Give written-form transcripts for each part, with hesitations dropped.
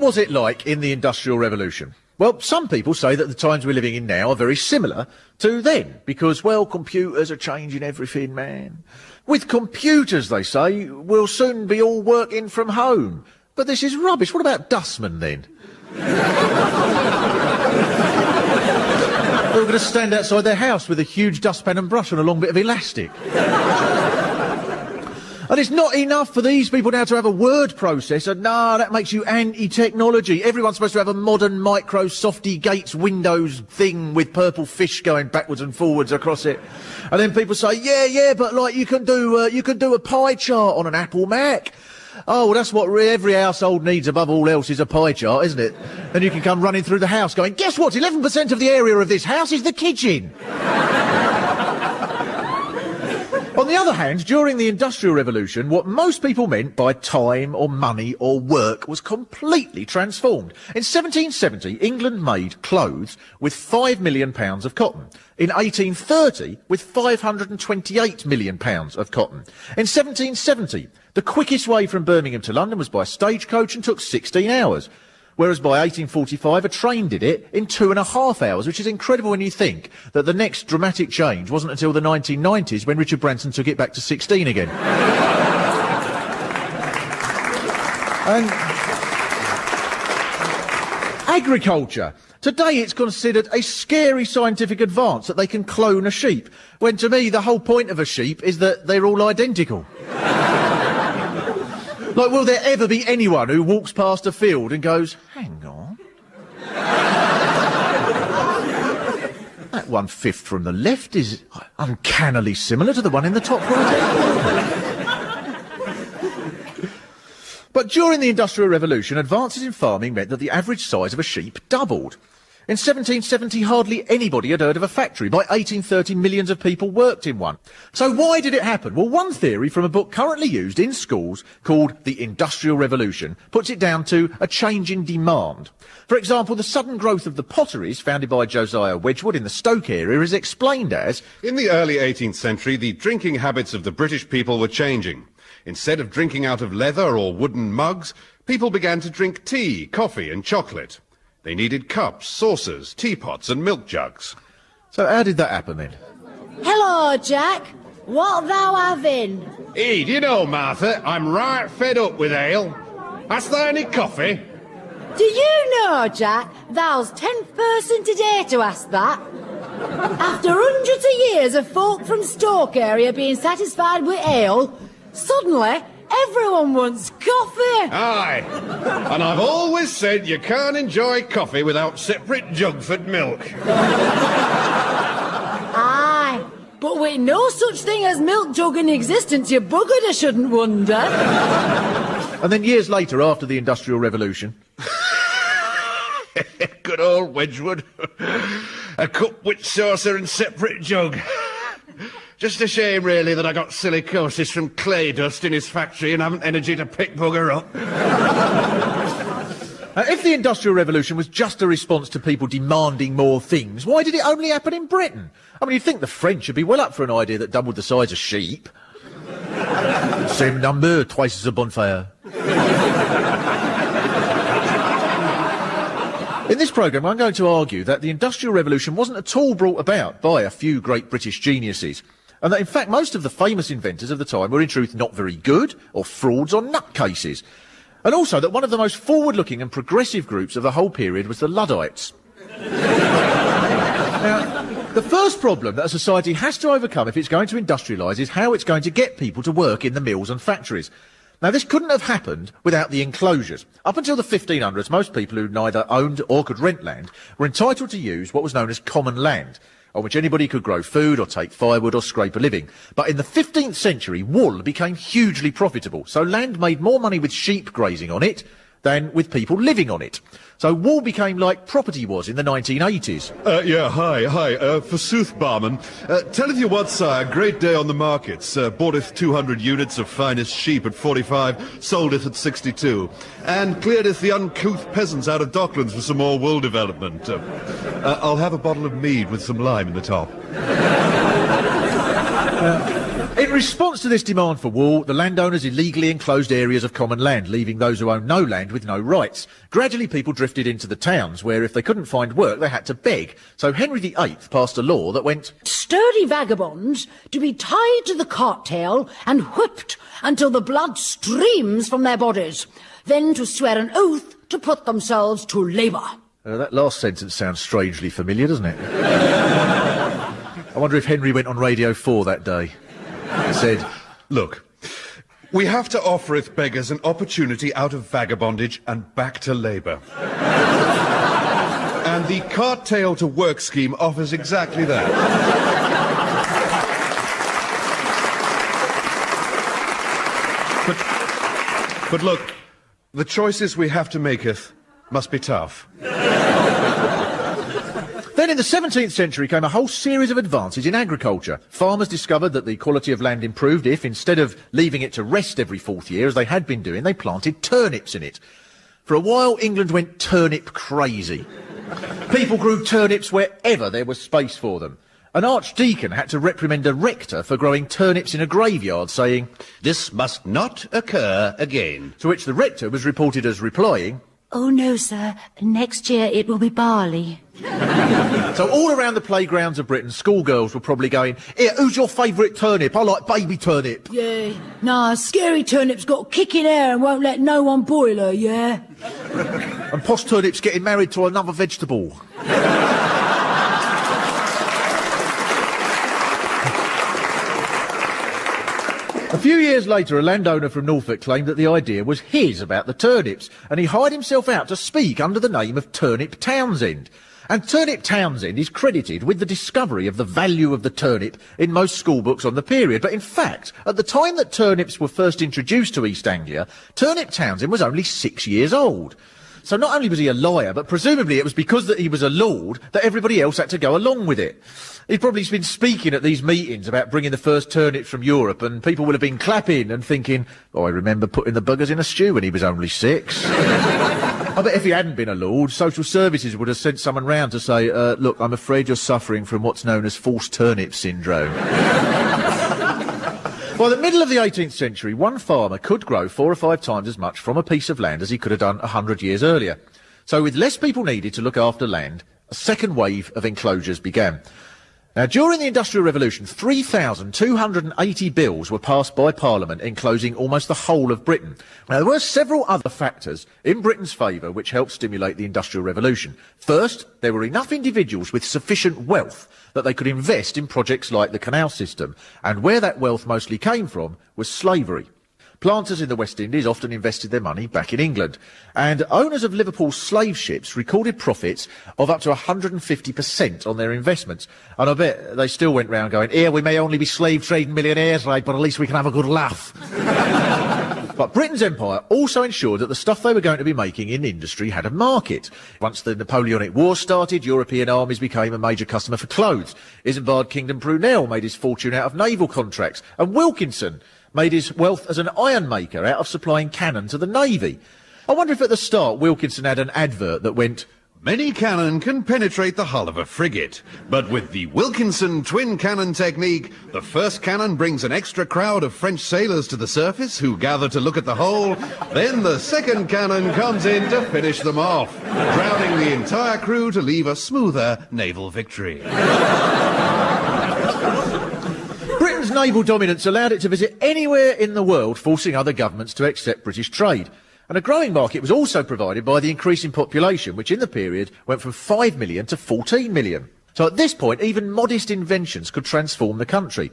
was it like in the Industrial Revolution? Well, some people say that the times we're living in now are very similar to then, because, well, computers are changing everything, man. With computers, they say, we'll soon be all working from home. But this is rubbish. What about dustmen, then? They're going to stand outside their house with a huge dustpan and brush and a long bit of elastic. And it's not enough for these people now to have a word processor. No, that makes you anti-technology. Everyone's supposed to have a modern micro softy Gates Windows thing with purple fish going backwards and forwards across it. And then people say, yeah, but like you can do a pie chart on an Apple Mac. Oh, well, that's what every household needs above all else is a pie chart, isn't it? And you can come running through the house going, guess what? 11% of the area of this house is the kitchen. On the other hand, during the Industrial Revolution, what most people meant by time or money or work was completely transformed. In 1770, England made clothes with £5 million of cotton. In 1830, with £528 million of cotton. In 1770, the quickest way from Birmingham to London was by stagecoach and took 16 hours. Whereas by 1845, a train did it in 2.5 hours, which is incredible when you think that the next dramatic change wasn't until the 1990s when Richard Branson took it back to 16 again. And agriculture. Today it's considered a scary scientific advance that they can clone a sheep, when to me the whole point of a sheep is that they're all identical. Like, will there ever be anyone who walks past a field and goes, hang on, that 1/5 from the left is uncannily similar to the one in the top right. But during the Industrial Revolution, advances in farming meant that the average size of a sheep doubled. In 1770, hardly anybody had heard of a factory. By 1830, millions of people worked in one. So why did it happen? Well, one theory from a book currently used in schools called The Industrial Revolution puts it down to a change in demand. For example, the sudden growth of the potteries founded by Josiah Wedgwood in the Stoke area is explained as... In the early 18th century, the drinking habits of the British people were changing. Instead of drinking out of leather or wooden mugs, people began to drink tea, coffee and chocolate. They needed cups, saucers, teapots and milk jugs. So how did that happen then? Hello, Jack. What thou having? Hey, do you know, Martha, I'm right fed up with ale. Hast thou any coffee? Do you know, Jack, thou's 10th person today to ask that? After hundreds of years of folk from Stoke area being satisfied with ale, suddenly everyone wants coffee. Aye. And I've always said you can't enjoy coffee without separate jugford milk. Aye. But with no such thing as milk jug in existence, you buggered, I shouldn't wonder. And then years later, after the Industrial Revolution... Good old Wedgwood. A cup with saucer and separate jug. Just a shame, really, that I got silicosis from clay dust in his factory and haven't energy to pick bugger up. If the Industrial Revolution was just a response to people demanding more things, why did it only happen in Britain? I mean, you'd think the French would be well up for an idea that doubled the size of sheep. Same number, twice as a bonfire. In this programme, I'm going to argue that the Industrial Revolution wasn't at all brought about by a few great British geniuses. And that, in fact, most of the famous inventors of the time were in truth not very good, or frauds, or nutcases. And also that one of the most forward-looking and progressive groups of the whole period was the Luddites. Now, the first problem that a society has to overcome if it's going to industrialise is how it's going to get people to work in the mills and factories. Now, this couldn't have happened without the enclosures. Up until the 1500s, most people who neither owned or could rent land were entitled to use what was known as common land, on which anybody could grow food or take firewood or scrape a living. But in the 15th century, wool became hugely profitable, so land made more money with sheep grazing on it than with people living on it. So wool became like property was in the 1980s. Hi. Forsooth, barman. Telleth you what, sire, great day on the markets. Boughteth 200 units of finest sheep at 45, soldeth at 62, and clearedeth the uncouth peasants out of Docklands for some more wool development. I'll have a bottle of mead with some lime in the top. It In response to this demand for wool, the landowners illegally enclosed areas of common land, leaving those who owned no land with no rights. Gradually, people drifted into the towns, where if they couldn't find work, they had to beg. So Henry VIII passed a law that went, Sturdy vagabonds to be tied to the cart tail and whipped until the blood streams from their bodies, then to swear an oath to put themselves to labour. That last sentence sounds strangely familiar, doesn't it? I wonder if Henry went on Radio 4 that day. He said, Look, we have to offereth beggars an opportunity out of vagabondage and back to labour. And the cart tail to work scheme offers exactly that. But look, the choices we have to maketh must be tough. Then in the 17th century came a whole series of advances in agriculture. Farmers discovered that the quality of land improved if, instead of leaving it to rest every 4th year, as they had been doing, they planted turnips in it. For a while, England went turnip crazy. People grew turnips wherever there was space for them. An archdeacon had to reprimand a rector for growing turnips in a graveyard, saying, "This must not occur again." To which the rector was reported as replying, Oh no, sir. Next year it will be barley. So all around the playgrounds of Britain, schoolgirls were probably going, "Here, who's your favourite turnip? I like baby turnip." Yeah. Nah, scary turnip's got kicking air and won't let no one boil her, yeah? And posh turnip's getting married to another vegetable. A few years later, a landowner from Norfolk claimed that the idea was his about the turnips, and he hired himself out to speak under the name of Turnip Townsend. And Turnip Townsend is credited with the discovery of the value of the turnip in most school books on the period. But in fact, at the time that turnips were first introduced to East Anglia, Turnip Townsend was only 6 years old. So not only was he a liar, but presumably it was because that he was a lord that everybody else had to go along with it. He'd probably been speaking at these meetings about bringing the first turnips from Europe, and people would have been clapping and thinking, "Oh, I remember putting the buggers in a stew when he was only 6. I bet if he hadn't been a lord, social services would have sent someone round to say, "Look, I'm afraid you're suffering from what's known as false turnip syndrome." By the middle of the 18th century, one farmer could grow 4 or 5 times as much from a piece of land as he could have done 100 years earlier. So with less people needed to look after land, a second wave of enclosures began. Now, during the Industrial Revolution, 3,280 bills were passed by Parliament enclosing almost the whole of Britain. Now, there were several other factors in Britain's favour which helped stimulate the Industrial Revolution. First, there were enough individuals with sufficient wealth that they could invest in projects like the canal system, and where that wealth mostly came from was slavery. Planters in the West Indies often invested their money back in England, and owners of Liverpool slave ships recorded profits of up to 150% on their investments. And I bet they still went round going, "Here, we may only be slave trading millionaires, right, but at least we can have a good laugh." But Britain's empire also ensured that the stuff they were going to be making in industry had a market. Once the Napoleonic War started, European armies became a major customer for clothes. Isambard Kingdom Brunel made his fortune out of naval contracts, and Wilkinson made his wealth as an iron maker out of supplying cannon to the Navy. I wonder if at the start Wilkinson had an advert that went, Many cannon can penetrate the hull of a frigate, but with the Wilkinson twin cannon technique, the first cannon brings an extra crowd of French sailors to the surface who gather to look at the hole. Then the second cannon comes in to finish them off, drowning the entire crew to leave a smoother naval victory. Britain's naval dominance allowed it to visit anywhere in the world, forcing other governments to accept British trade. And a growing market was also provided by the increasing population, which in the period went from 5 million to 14 million. So at this point, even modest inventions could transform the country.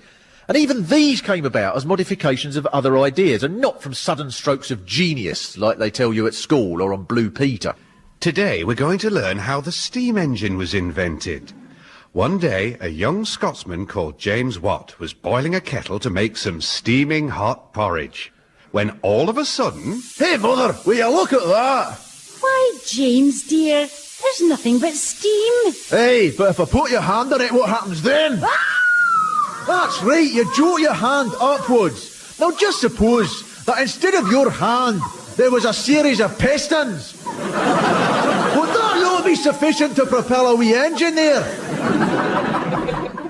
And even these came about as modifications of other ideas, and not from sudden strokes of genius, like they tell you at school or on Blue Peter. Today we're going to learn how the steam engine was invented. One day, a young Scotsman called James Watt was boiling a kettle to make some steaming hot porridge, when all of a sudden... Hey, Mother, will you look at that? Why, James, dear, there's nothing but steam. Hey, but if I put your hand on it, what happens then? That's right, you jolt your hand upwards. Now just suppose that instead of your hand, there was a series of pistons. Would that not be sufficient to propel a wee engine there?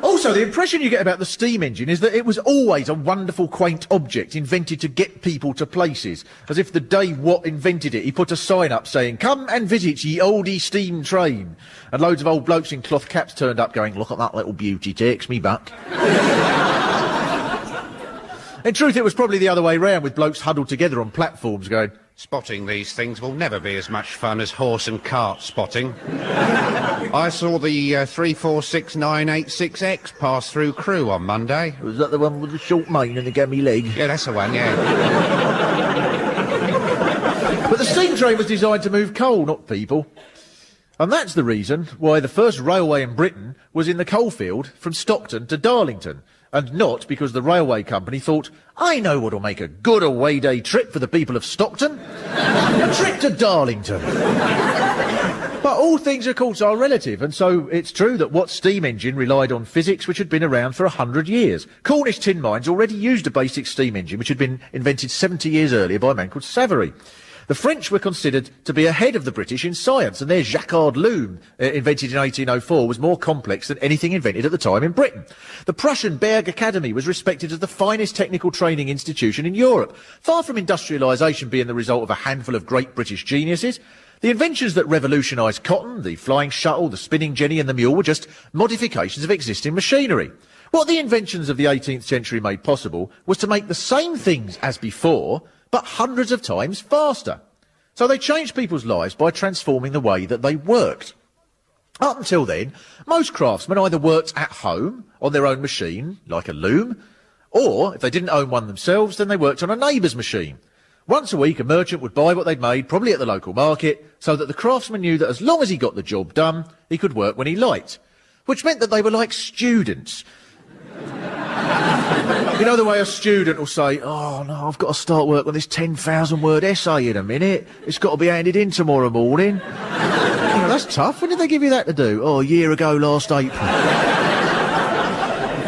Also, the impression you get about the steam engine is that it was always a wonderful, quaint object invented to get people to places. As if the day Watt invented it, he put a sign up saying, "Come and visit ye oldie steam train." And loads of old blokes in cloth caps turned up going, "Look at that little beauty, takes me back." In truth, it was probably the other way round, with blokes huddled together on platforms going, Spotting these things will never be as much fun as horse and cart spotting. I saw the 346986X pass through Crewe on Monday. "Was that the one with the short mane and the gammy leg?" Yeah, that's the one, yeah. But the steam train was designed to move coal, not people. And that's the reason why the first railway in Britain was in the coalfield from Stockton to Darlington, and not because the railway company thought, "I know what'll make a good away day trip for the people of Stockton. A trip to Darlington." But all things, of course, are relative, and so it's true that Watt's steam engine relied on physics which had been around for 100 years. Cornish tin mines already used a basic steam engine which had been invented 70 years earlier by a man called Savary. The French were considered to be ahead of the British in science, and their Jacquard loom, invented in 1804, was more complex than anything invented at the time in Britain. The Prussian Berg Academy was respected as the finest technical training institution in Europe. Far from industrialisation being the result of a handful of great British geniuses, the inventions that revolutionised cotton, the flying shuttle, the spinning jenny and the mule were just modifications of existing machinery. What the inventions of the 18th century made possible was to make the same things as before, but hundreds of times faster. So they changed people's lives by transforming the way that they worked. Up until then, most craftsmen either worked at home on their own machine, like a loom, or if they didn't own one themselves, then they worked on a neighbour's machine. Once a week, a merchant would buy what they'd made, probably at the local market, so that the craftsman knew that as long as he got the job done, he could work when he liked. Which meant that they were like students. You know the way a student will say, "Oh, no, I've got to start work on this 10,000-word essay in a minute. It's got to be handed in tomorrow morning." You know, that's tough. When did they give you that to do? "Oh, a year ago last April."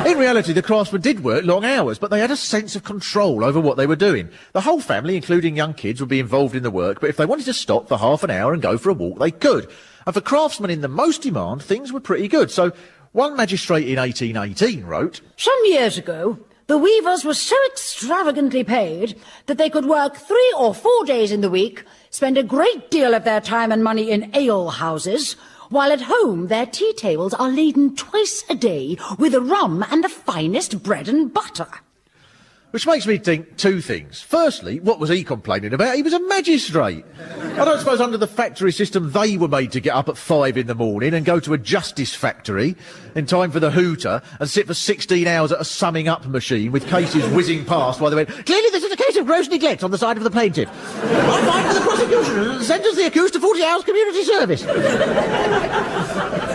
In reality, the craftsmen did work long hours, but they had a sense of control over what they were doing. The whole family, including young kids, would be involved in the work, but if they wanted to stop for half an hour and go for a walk, they could. And for craftsmen in the most demand, things were pretty good. So one magistrate in 1818 wrote, Some years ago, the weavers were so extravagantly paid that they could work 3 or 4 days in the week, spend a great deal of their time and money in ale-houses, while at home their tea tables are laden twice a day with rum and the finest bread and butter. which makes me think two things. Firstly, what was he complaining about? He was a magistrate. I don't suppose under the factory system they were made to get up at 5 in the morning and go to a justice factory in time for the hooter and sit for 16 hours at a summing up machine with cases whizzing past while they went, "Clearly this is a case of gross neglect on the side of the plaintiff. I find for the prosecution and sentence the accused to 40 hours community service."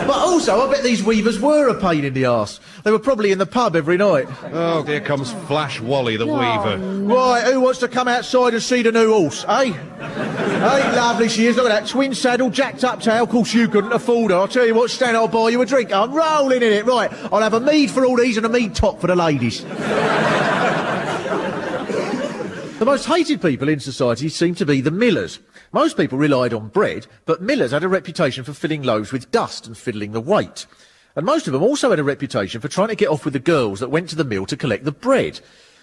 But also, I bet these weavers were a pain in the arse. They were probably in the pub every night. Oh, here comes Flash Wally, the weaver. Right, who wants to come outside and see the new horse, eh? Hey, lovely she is. Look at that twin saddle, jacked up tail. Of course you couldn't afford her. I'll tell you what, Stan, I'll buy you a drink. I'm rolling in it. Right, I'll have a mead for all these and a mead top for the ladies. The most hated people in society seem to be the millers. Most people relied on bread, but millers had a reputation for filling loaves with dust and fiddling the weight. And most of them also had a reputation for trying to get off with the girls that went to the mill to collect the bread.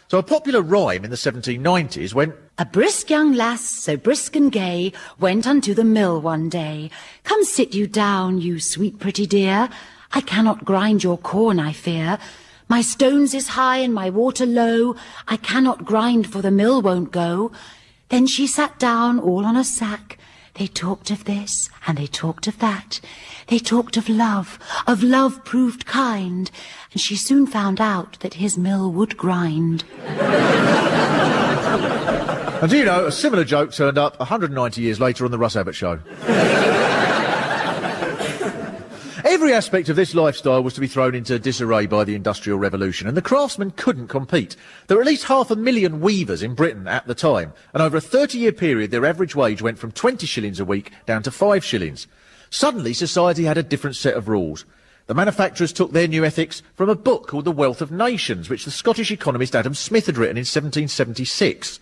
So a popular rhyme in the 1790s went, A brisk young lass, so brisk and gay, went unto the mill one day. Come sit you down, you sweet pretty dear. I cannot grind your corn, I fear. My stones is high and my water low. I cannot grind, for the mill won't go. Then she sat down all on a sack. They talked of this and they talked of that. They talked of love proved kind, and she soon found out that his mill would grind. and do you know, a similar joke turned up 190 years later on the Russ Abbott Show. Every aspect of this lifestyle was to be thrown into disarray by the Industrial Revolution, and the craftsmen couldn't compete. There were at least 500,000 weavers in Britain at the time, and over a 30-year period their average wage went from 20 shillings a week down to 5 shillings. Suddenly, society had a different set of rules. The manufacturers took their new ethics from a book called The Wealth of Nations, which the Scottish economist Adam Smith had written in 1776.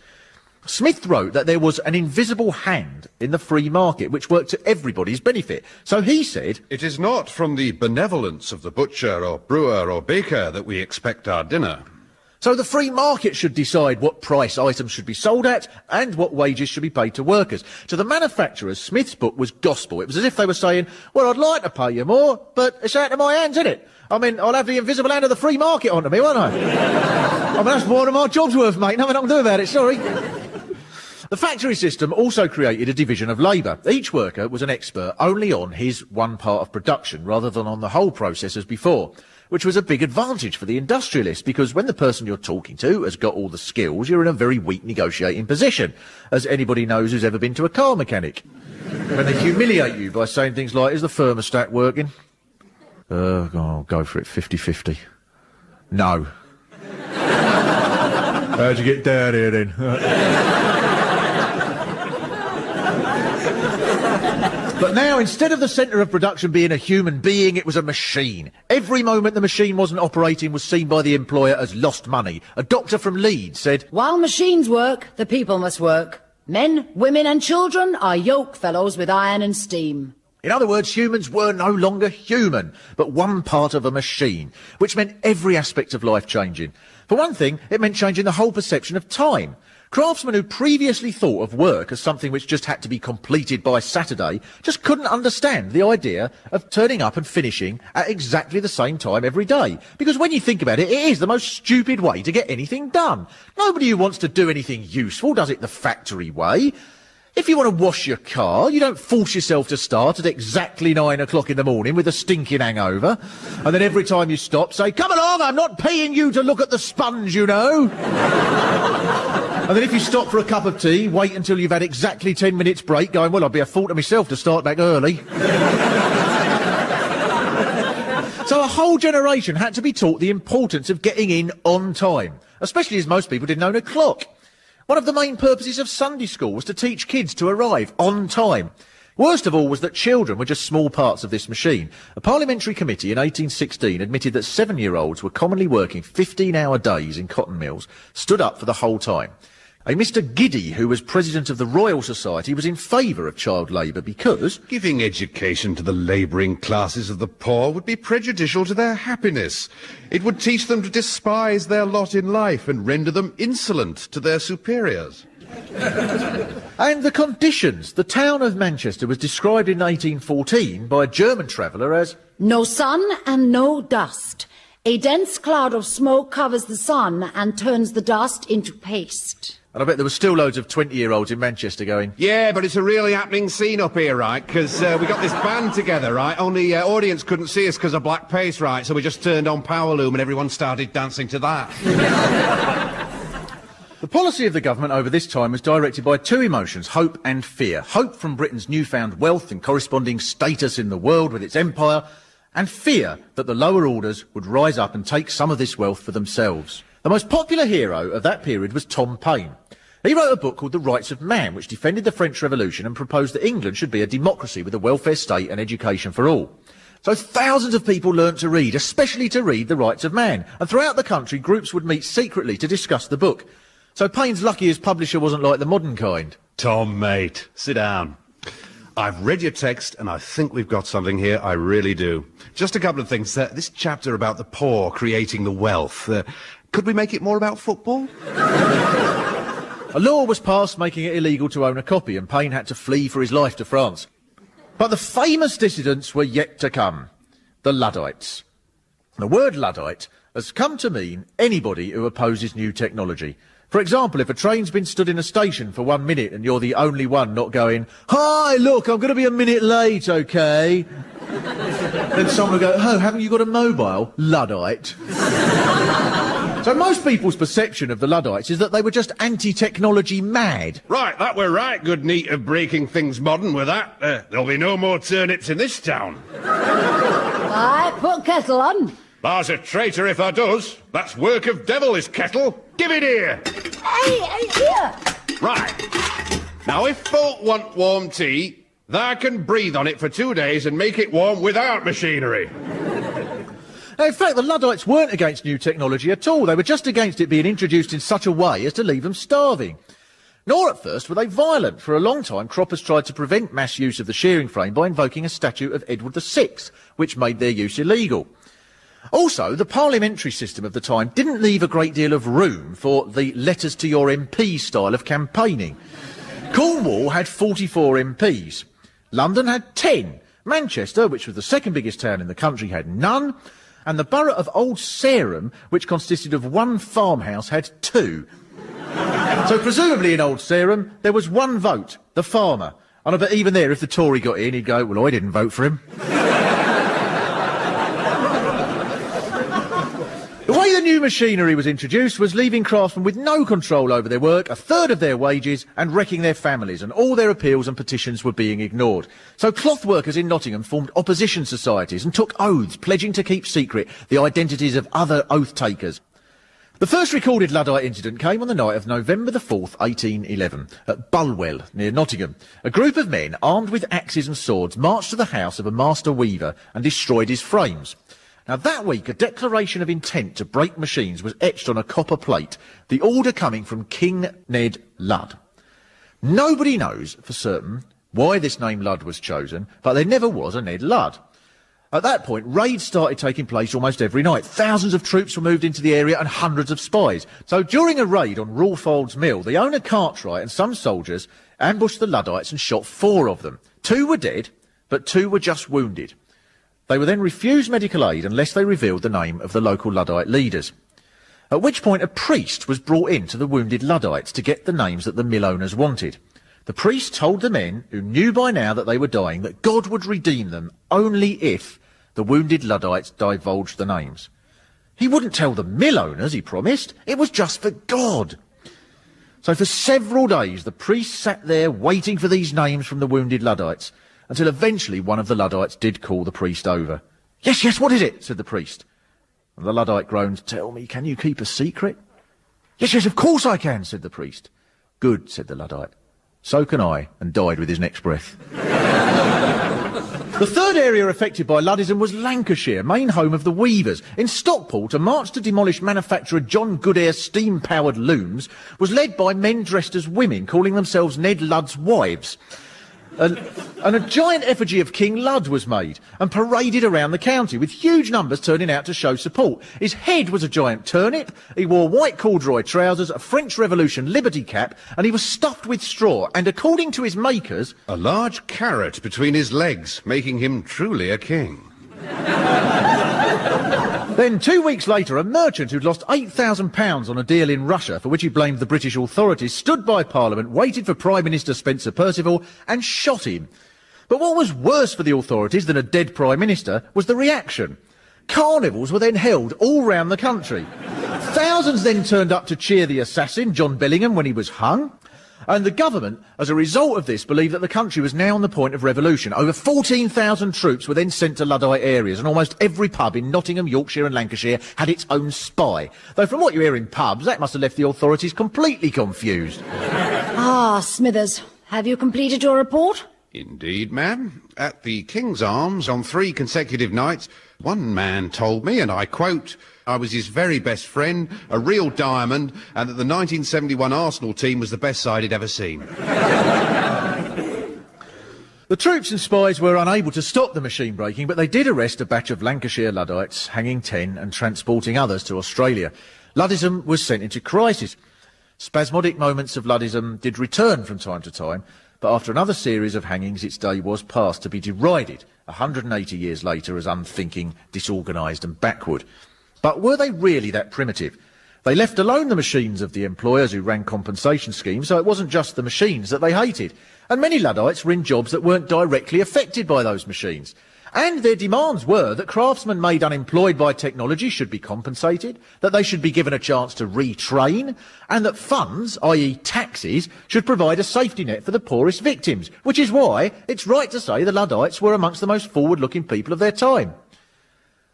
Smith wrote that there was an invisible hand in the free market which worked to everybody's benefit. So he said, It is not from the benevolence of the butcher or brewer or baker that we expect our dinner. so the free market should decide what price items should be sold at and what wages should be paid to workers. To the manufacturers, Smith's book was gospel. It was as if they were saying, well, I'd like to pay you more, but it's out of my hands, isn't it? I mean, I'll have the invisible hand of the free market onto me, won't I? I mean, that's more than my job's worth, mate. Nothing I can do about it, sorry. The factory system also created a division of labour. Each worker was an expert only on his one part of production rather than on the whole process as before, which was a big advantage for the industrialist because when the person you're talking to has got all the skills, you're in a very weak negotiating position, as anybody knows who's ever been to a car mechanic. When they humiliate you by saying things like, is the thermostat working? I'll go for it, 50-50. No. How'd you get down here then? But now, instead of the centre of production being a human being, it was a machine. Every moment the machine wasn't operating was seen by the employer as lost money. A doctor from Leeds said, While machines work, the people must work. Men, women and children are yoke fellows with iron and steam. in other words, humans were no longer human, but one part of a machine, which meant every aspect of life changing. For one thing, it meant changing the whole perception of time. Craftsmen who previously thought of work as something which just had to be completed by Saturday just couldn't understand the idea of turning up and finishing at exactly the same time every day. Because when you think about it, it is the most stupid way to get anything done. Nobody who wants to do anything useful does it the factory way. If you want to wash your car, you don't force yourself to start at exactly 9 o'clock in the morning with a stinking hangover. And then every time you stop, say, come along, I'm not paying you to look at the sponge, you know. And then if you stop for a cup of tea, wait until you've had exactly 10 minutes break, going, well, I'd be a fool to myself to start back early. So a whole generation had to be taught the importance of getting in on time, especially as most people didn't own a clock. One of the main purposes of Sunday school was to teach kids to arrive on time. Worst of all was that children were just small parts of this machine. A parliamentary committee in 1816 admitted that 7-year-olds were commonly working 15-hour days in cotton mills, stood up for the whole time. A Mr. Giddy, who was president of the Royal Society, was in favour of child labour because giving education to the labouring classes of the poor would be prejudicial to their happiness. It would teach them to despise their lot in life and render them insolent to their superiors. And the conditions. The town of Manchester was described in 1814 by a German traveller as no sun and no dust. A dense cloud of smoke covers the sun and turns the dust into paste. And I bet there were still loads of 20-year-olds in Manchester going, yeah, but it's a really happening scene up here, right? Because we got this band together, right? Only audience couldn't see us because of black paste, right? So we just turned on Power Loom and everyone started dancing to that. The policy of the government over this time was directed by two emotions, hope and fear. Hope from Britain's newfound wealth and corresponding status in the world with its empire, and fear that the lower orders would rise up and take some of this wealth for themselves. The most popular hero of that period was Tom Paine. He wrote a book called The Rights of Man, which defended the French Revolution and proposed that England should be a democracy with a welfare state and education for all. So thousands of people learnt to read, especially to read The Rights of Man, and throughout the country groups would meet secretly to discuss the book. So Paine's lucky his publisher wasn't like the modern kind. Tom, mate, sit down. I've read your text and I think we've got something here, I really do. Just a couple of things. This chapter about the poor creating the wealth, could we make it more about football? A law was passed making it illegal to own a copy, and Paine had to flee for his life to France. But the famous dissidents were yet to come. The Luddites. The word Luddite has come to mean anybody who opposes new technology. For example, if a train's been stood in a station for 1 minute and you're the only one not going, hi, look, I'm going to be a minute late, OK? Then someone will go, oh, haven't you got a mobile? Luddite. So most people's perception of the Luddites is that they were just anti-technology mad. Right, that were right, good neat of breaking things modern with that. There'll be no more turnips in this town. Aye, put kettle on. Bar's a traitor if I does. That's work of devil, this kettle. Give it here. Hey, here. Right. Now, if folk want warm tea, they can breathe on it for 2 days and make it warm without machinery. Now, in fact, the Luddites weren't against new technology at all. They were just against it being introduced in such a way as to leave them starving. Nor at first were they violent. For a long time, croppers tried to prevent mass use of the shearing frame by invoking a statute of Edward VI, which made their use illegal. Also, the parliamentary system of the time didn't leave a great deal of room for the letters to your MP style of campaigning. Cornwall had 44 MPs. London had 10. Manchester, which was the second biggest town in the country, had none. And the borough of Old Sarum, which consisted of one farmhouse, had 2. So presumably in Old Sarum, there was one vote, the farmer. And I bet even there, if the Tory got in, he'd go, well, I didn't vote for him. The way the new machinery was introduced was leaving craftsmen with no control over their work, a third of their wages, and wrecking their families, and all their appeals and petitions were being ignored. So cloth workers in Nottingham formed opposition societies and took oaths, pledging to keep secret the identities of other oath-takers. The first recorded Luddite incident came on the night of November the 4th, 1811, at Bulwell, near Nottingham. A group of men, armed with axes and swords, marched to the house of a master weaver and destroyed his frames. Now, that week, a declaration of intent to break machines was etched on a copper plate, the order coming from King Ned Ludd. Nobody knows for certain why this name Ludd was chosen, but there never was a Ned Ludd. At that point, raids started taking place almost every night. Thousands of troops were moved into the area and hundreds of spies. So during a raid on Rawfolds Mill, the owner Cartwright and some soldiers ambushed the Luddites and shot 4 of them. 2 were dead, but 2 were just wounded. They were then refused medical aid unless they revealed the name of the local Luddite leaders. At which point a priest was brought in to the wounded Luddites to get the names that the mill owners wanted. The priest told the men, who knew by now that they were dying, that God would redeem them only if the wounded Luddites divulged the names. He wouldn't tell the mill owners, he promised. It was just for God. So for several days the priest sat there waiting for these names from the wounded Luddites, until eventually one of the Luddites did call the priest over. Yes, yes, what is it? Said the priest. And the Luddite groaned, tell me, can you keep a secret? Yes, yes, of course I can, said the priest. Good, said the Luddite. So can I, and died with his next breath. The third area affected by Luddism was Lancashire, main home of the weavers. In Stockport, a march to demolish manufacturer John Goodair's steam-powered looms was led by men dressed as women, calling themselves Ned Ludd's wives. And a giant effigy of King Ludd was made and paraded around the county, with huge numbers turning out to show support. His head was a giant turnip, he wore white corduroy trousers, a French Revolution liberty cap, and he was stuffed with straw, and according to his makers, A large carrot between his legs, making him truly a king. Then 2 weeks later, a merchant who'd lost £8,000 on a deal in Russia, for which he blamed the British authorities, stood by Parliament, waited for Prime Minister Spencer Perceval and shot him. But what was worse for the authorities than a dead Prime Minister was the reaction. Carnivals were then held all round the country. Thousands then turned up to cheer the assassin, John Bellingham, when he was hung. And the government, as a result of this, believed that the country was now on the point of revolution. Over 14,000 troops were then sent to Luddite areas, and almost every pub in Nottingham, Yorkshire and Lancashire had its own spy. Though from what you hear in pubs, that must have left the authorities completely confused. Ah, Smithers, have you completed your report? Indeed, ma'am. At the King's Arms on 3 consecutive nights, one man told me, and I quote, I was his very best friend, a real diamond, and that the 1971 Arsenal team was the best side he'd ever seen. The troops and spies were unable to stop the machine breaking, but they did arrest a batch of Lancashire Luddites, hanging 10 and transporting others to Australia. Luddism was sent into crisis. Spasmodic moments of Luddism did return from time to time, but after another series of hangings, its day was past, to be derided 180 years later as unthinking, disorganised and backward. But were they really that primitive? They left alone the machines of the employers who ran compensation schemes, so it wasn't just the machines that they hated. And many Luddites were in jobs that weren't directly affected by those machines. And their demands were that craftsmen made unemployed by technology should be compensated, that they should be given a chance to retrain, and that funds, i.e. taxes, should provide a safety net for the poorest victims, which is why it's right to say the Luddites were amongst the most forward-looking people of their time.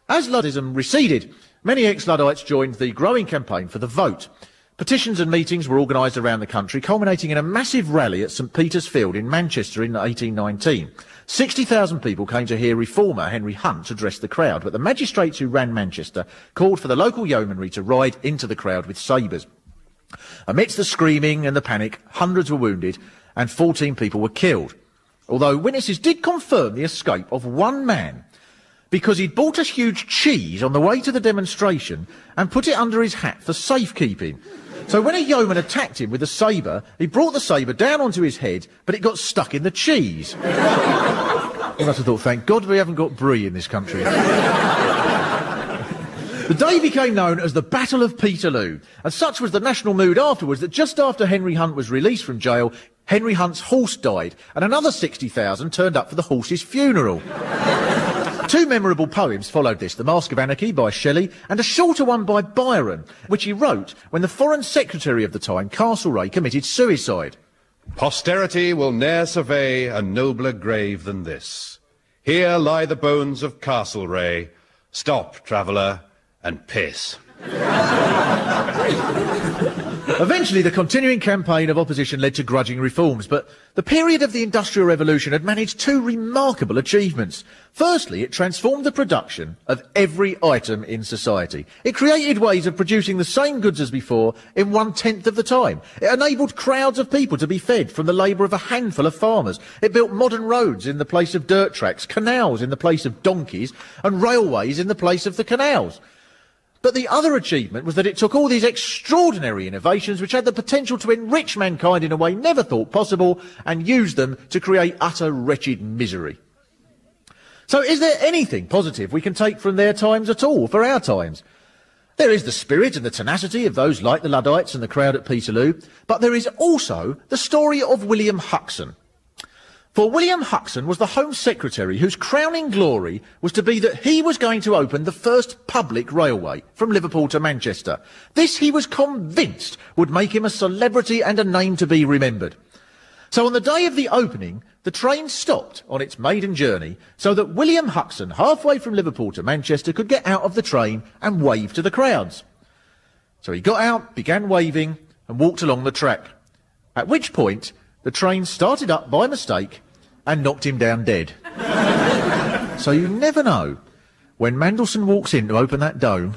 As Luddism receded, many ex-Luddites joined the growing campaign for the vote. Petitions and meetings were organised around the country, culminating in a massive rally at St Peter's Field in Manchester in 1819. 60,000 people came to hear reformer Henry Hunt address the crowd, but the magistrates who ran Manchester called for the local yeomanry to ride into the crowd with sabres. Amidst the screaming and the panic, hundreds were wounded and 14 people were killed. Although witnesses did confirm the escape of one man because he'd bought a huge cheese on the way to the demonstration and put it under his hat for safekeeping. So when a yeoman attacked him with a sabre, he brought the sabre down onto his head, but it got stuck in the cheese. I must have thought, thank God we haven't got brie in this country. The day became known as the Battle of Peterloo, and such was the national mood afterwards that just after Henry Hunt was released from jail, Henry Hunt's horse died, and another 60,000 turned up for the horse's funeral. Two memorable poems followed this, The Mask of Anarchy by Shelley and a shorter one by Byron, which he wrote when the Foreign Secretary of the time, Castlereagh, committed suicide. Posterity will ne'er survey a nobler grave than this. Here lie the bones of Castlereagh. Stop, traveller, and piss. Eventually, the continuing campaign of opposition led to grudging reforms, but the period of the Industrial Revolution had managed two remarkable achievements. Firstly, it transformed the production of every item in society. It created ways of producing the same goods as before in 1/10 of the time. It enabled crowds of people to be fed from the labour of a handful of farmers. It built modern roads in the place of dirt tracks, canals in the place of donkeys, and railways in the place of the canals. But the other achievement was that it took all these extraordinary innovations which had the potential to enrich mankind in a way never thought possible and used them to create utter wretched misery. So is there anything positive we can take from their times at all for our times? There is the spirit and the tenacity of those like the Luddites and the crowd at Peterloo, but there is also the story of William Huxon. For William Huxon was the Home Secretary whose crowning glory was to be that he was going to open the first public railway from Liverpool to Manchester. This, he was convinced, would make him a celebrity and a name to be remembered. So on the day of the opening, the train stopped on its maiden journey so that William Huxon, halfway from Liverpool to Manchester, could get out of the train and wave to the crowds. So he got out, began waving, and walked along the track. At which point, the train started up by mistake and knocked him down dead. So you never know when Mandelson walks in to open that dome.